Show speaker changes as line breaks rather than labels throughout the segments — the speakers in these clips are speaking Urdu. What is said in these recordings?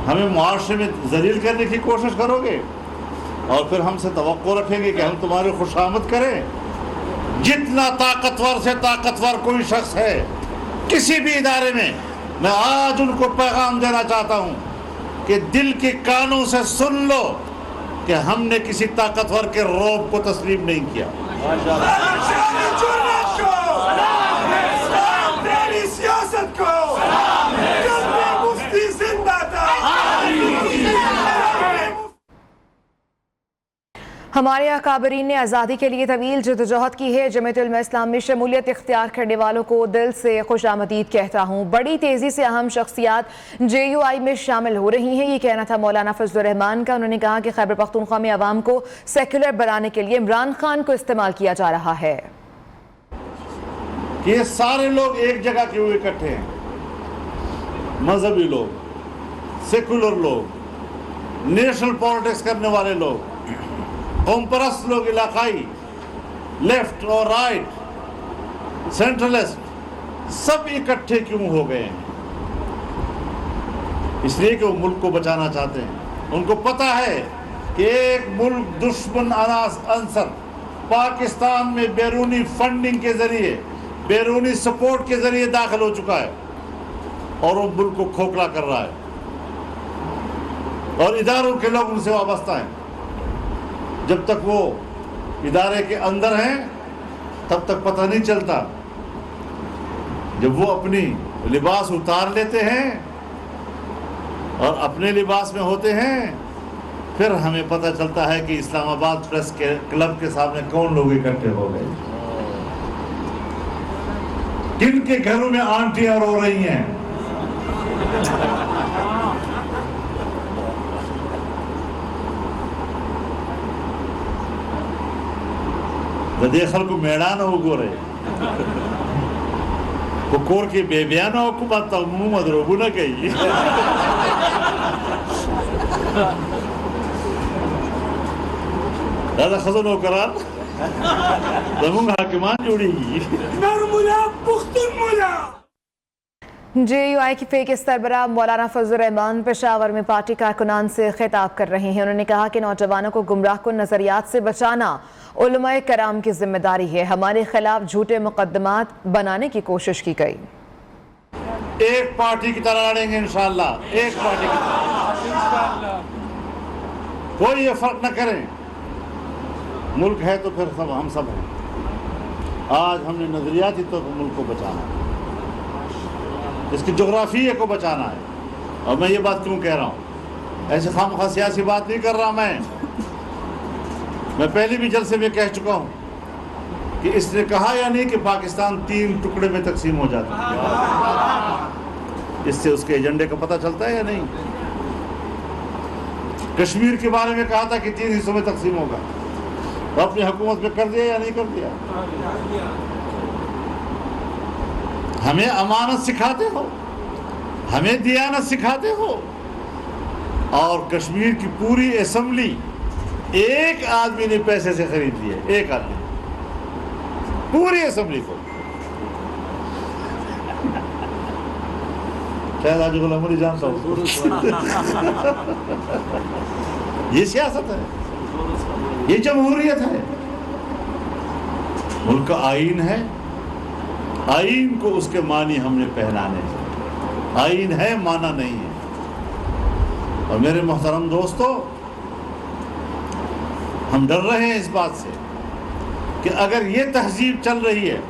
ہمیں معاشرے میں ذلیل کرنے کی کوشش کرو گے اور پھر ہم سے توقع رکھیں گے کہ ہم تمہاری خوشامد کریں. جتنا طاقتور سے طاقتور کوئی شخص ہے کسی بھی ادارے میں، میں آج ان کو پیغام دینا چاہتا ہوں کہ دل کے کانوں سے سن لو کہ ہم نے کسی طاقتور کے رعب کو تسلیم نہیں کیا.
ہمارے اکابرین نے آزادی کے لیے طویل جدوجہد کی ہے. جمعیت علماء اسلام میں شمولیت اختیار کرنے والوں کو دل سے خوش آمدید کہتا ہوں. بڑی تیزی سے اہم شخصیات JUI میں شامل ہو رہی ہیں. یہ کہنا تھا مولانا فضل الرحمان کا. انہوں نے کہا کہ خیبر پختونخوا میں عوام کو سیکولر بنانے کے لیے عمران خان کو استعمال کیا جا رہا ہے.
یہ سارے لوگ ایک جگہ کے ہوئے اکٹھے ہیں، مذہبی لوگ، سیکولر لوگ، نیشنل پالیٹکس کرنے والے لوگ، قوم پرست لوگ، علاقائی، لیفٹ اور رائٹ، سینٹرلسٹ، سب اکٹھے کیوں ہو گئے ہیں؟ اس لیے کہ وہ ملک کو بچانا چاہتے ہیں. ان کو پتہ ہے کہ ایک ملک دشمن عنصر پاکستان میں بیرونی فنڈنگ کے ذریعے، بیرونی سپورٹ کے ذریعے داخل ہو چکا ہے اور وہ ملک کو کھوکھلا کر رہا ہے، اور اداروں کے لوگ ان سے وابستہ ہیں. جب تک وہ ادارے کے اندر ہیں تب تک پتہ نہیں چلتا. جب وہ اپنی لباس اتار لیتے ہیں اور اپنے لباس میں ہوتے ہیں پھر ہمیں پتہ چلتا ہے کہ اسلام آباد پریس کے کلب کے سامنے کون لوگ اکٹھے ہو گئے، کن کے گھروں میں آنٹیاں رو رہی ہیں. دیکھل کو میڑان ہو گو رہے کو کور کے بے بیانا ہو کو بات منہ مدروبو نہ کہی. دادا خزن ہو کران زمون حاکمان جوڑی گی
نرمولا پختون مولا.
JUI کی فیک سربراہ مولانا فضل الرحمان پشاور میں پارٹی کارکنان سے خطاب کر رہے ہیں. انہوں نے کہا کہ نوجوانوں کو گمراہ کن نظریات سے بچانا علماء کرام کی ذمہ داری ہے. ہمارے خلاف جھوٹے مقدمات بنانے کی کوشش کی گئی.
ایک پارٹی کی طرح لڑیں گے انشاءاللہ، ایک پارٹی کی طرح. کوئی یہ فرق نہ کریں، ملک ہے تو پھر سب ہم سب ہیں. آج ہم نے نظریاتی طور پر ملک کو بچانا ہے، اس کی جغرافیے کو بچانا ہے. اور میں یہ بات کیوں کہہ رہا ہوں؟ ایسے خامخواہ سیاسی بات نہیں کر رہا. میں پہلے بھی جلسے میں کہہ چکا ہوں کہ اس نے کہا یا نہیں کہ پاکستان 3 ٹکڑے میں تقسیم ہو جاتا ہے. اس سے اس کے ایجنڈے کا پتہ چلتا ہے یا نہیں؟ کشمیر کے بارے میں کہا تھا کہ 3 حصوں میں تقسیم ہوگا، تو اپنی حکومت میں کر دیا یا نہیں کر دیا؟ ہمیں امانت سکھاتے ہو، ہمیں دیانت سکھاتے ہو، اور کشمیر کی پوری اسمبلی ایک آدمی نے پیسے سے خرید لی ہے. ایک آدمی پوری اسمبلی کو. شاید آج غلام علی جانتا ہوں. یہ سیاست ہے، یہ جمہوریت ہے. ملک کا آئین ہے، آئین کو اس کے معنی ہم نے پہنانے ہیں. آئین ہے، معنی نہیں ہے. اور میرے محترم دوستو، ہم ڈر رہے ہیں اس بات سے کہ اگر یہ تہذیب چل رہی ہے،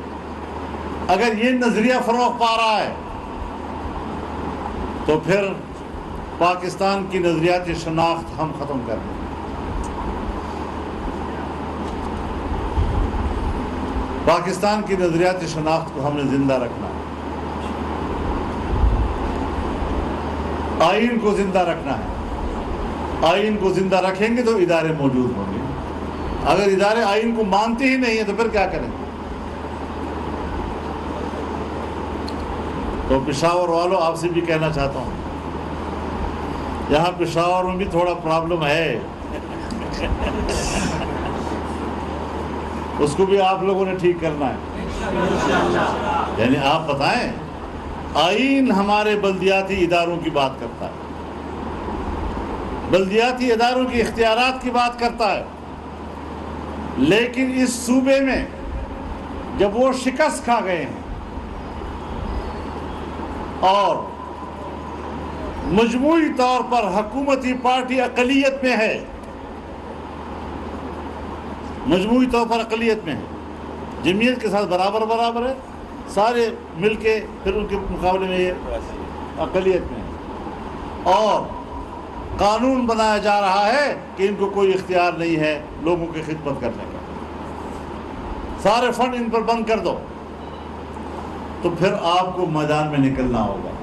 اگر یہ نظریہ فروغ پا رہا ہے، تو پھر پاکستان کی نظریاتی شناخت ہم ختم کر دیں. پاکستان کی نظریاتی شناخت کو ہم نے زندہ رکھنا ہے، آئین کو زندہ رکھنا ہے. آئین کو زندہ رکھیں گے تو ادارے موجود ہوں گے. اگر ادارے آئین کو مانتے ہی نہیں ہیں تو پھر کیا کریں؟ تو پشاور والوں، آپ سے بھی کہنا چاہتا ہوں، یہاں پشاور میں بھی تھوڑا پرابلم ہے، اس کو بھی آپ لوگوں نے ٹھیک کرنا ہے. یعنی آپ بتائیں، آئین ہمارے بلدیاتی اداروں کی بات کرتا ہے، بلدیاتی اداروں کی اختیارات کی بات کرتا ہے، لیکن اس صوبے میں جب وہ شکست کھا گئے ہیں اور مجموعی طور پر حکومتی پارٹی اقلیت میں ہے، مجموعی طور پر اقلیت میں ہے، جمعیت کے ساتھ برابر ہے، سارے مل کے پھر ان کے مقابلے میں یہ اقلیت میں ہے، اور قانون بنایا جا رہا ہے کہ ان کو کوئی اختیار نہیں ہے لوگوں کی خدمت کرنے کا، سارے فنڈ ان پر بند کر دو، تو پھر آپ کو میدان میں نکلنا ہوگا۔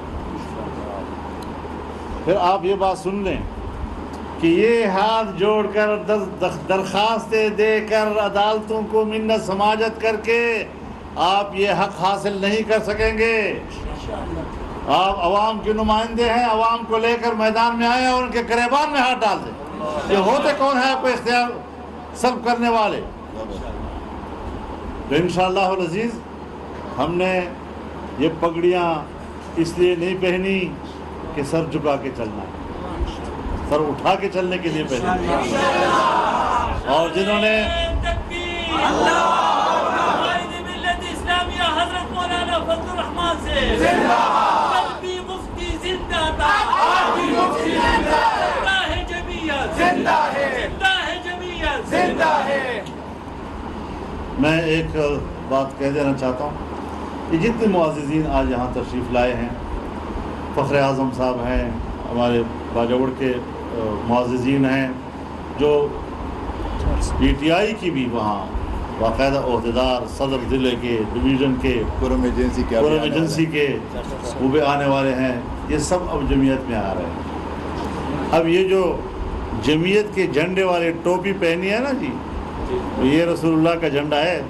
پھر آپ یہ بات سن لیں کہ یہ ہاتھ جوڑ کر درخواستیں دے کر عدالتوں کو منت سماجت کر کے آپ یہ حق حاصل نہیں کر سکیں گے۔ آپ عوام کے نمائندے ہیں، عوام کو لے کر میدان میں آئیں اور ان کے گریبان میں ہاتھ ڈال دیں۔ یہ ہوتے کون ہیں آپ کو اختیار سلب کرنے والے؟ تو انشاءاللہ العزیز ہم نے یہ پگڑیاں اس لیے نہیں پہنی کہ سر جھکا کے چلنا، سر اٹھا کے چلنے کے لیے پہنی، اور جنہوں نے
حضرت مولانا فضل الرحمان سے
میں ایک بات کہہ دینا چاہتا ہوں کہ جتنے معززین آج یہاں تشریف لائے ہیں، فخر اعظم صاحب ہیں، ہمارے باجوڑ کے معززین ہیں، جو پی ٹی آئی کی بھی وہاں باقاعدہ عہدیدار، صدر ضلع کے، ڈویژن کے، قرم ایجنسی کے وہ بھی آنے والے ہیں، یہ سب اب جمعیت میں آ رہے ہیں۔ اب یہ جو جمعیت کے جھنڈے والے ٹوپی پہنی ہے نا جی، یہ رسول اللہ کا جھنڈا ہے،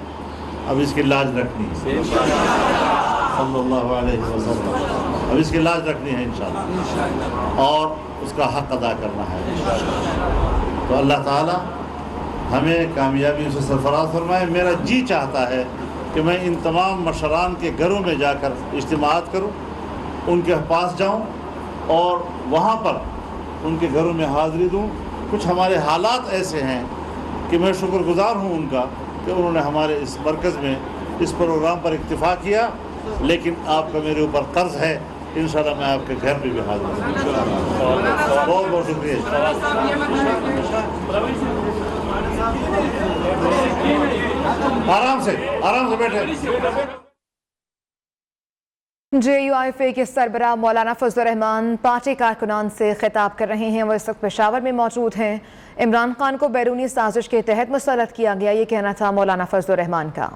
اب اس کی لاج رکھنی ہے صلی اللہ علیہ وسلم، اب اس کی لاج رکھنی ہے انشاءاللہ، اور اس کا حق ادا کرنا ہے انشاءاللہ۔ تو اللہ تعالیٰ ہمیں کامیابی سے سرفراز فرمائے۔ میرا جی چاہتا ہے کہ میں ان تمام مشران کے گھروں میں جا کر اجتماعات کروں، ان کے پاس جاؤں اور وہاں پر ان کے گھروں میں حاضری دوں۔ کچھ ہمارے حالات ایسے ہیں کہ میں شکر گزار ہوں ان کا کہ انہوں نے ہمارے اس مرکز میں اس پروگرام پر اکتفا کیا، لیکن آپ کا میرے اوپر قرض ہے، انشاءاللہ میں آپ کے گھر میں بھی حاضر ہوں۔ بہت بہت شکریہ۔ آرام سے بیٹھے۔
جے یو آئی فے کے سربراہ مولانا فضل الرحمان پارٹی کارکنان سے خطاب کر رہے ہیں، وہ اس وقت پشاور میں موجود ہیں۔ عمران خان کو بیرونی سازش کے تحت مسلط کیا گیا، یہ کہنا تھا مولانا فضل الرحمان کا۔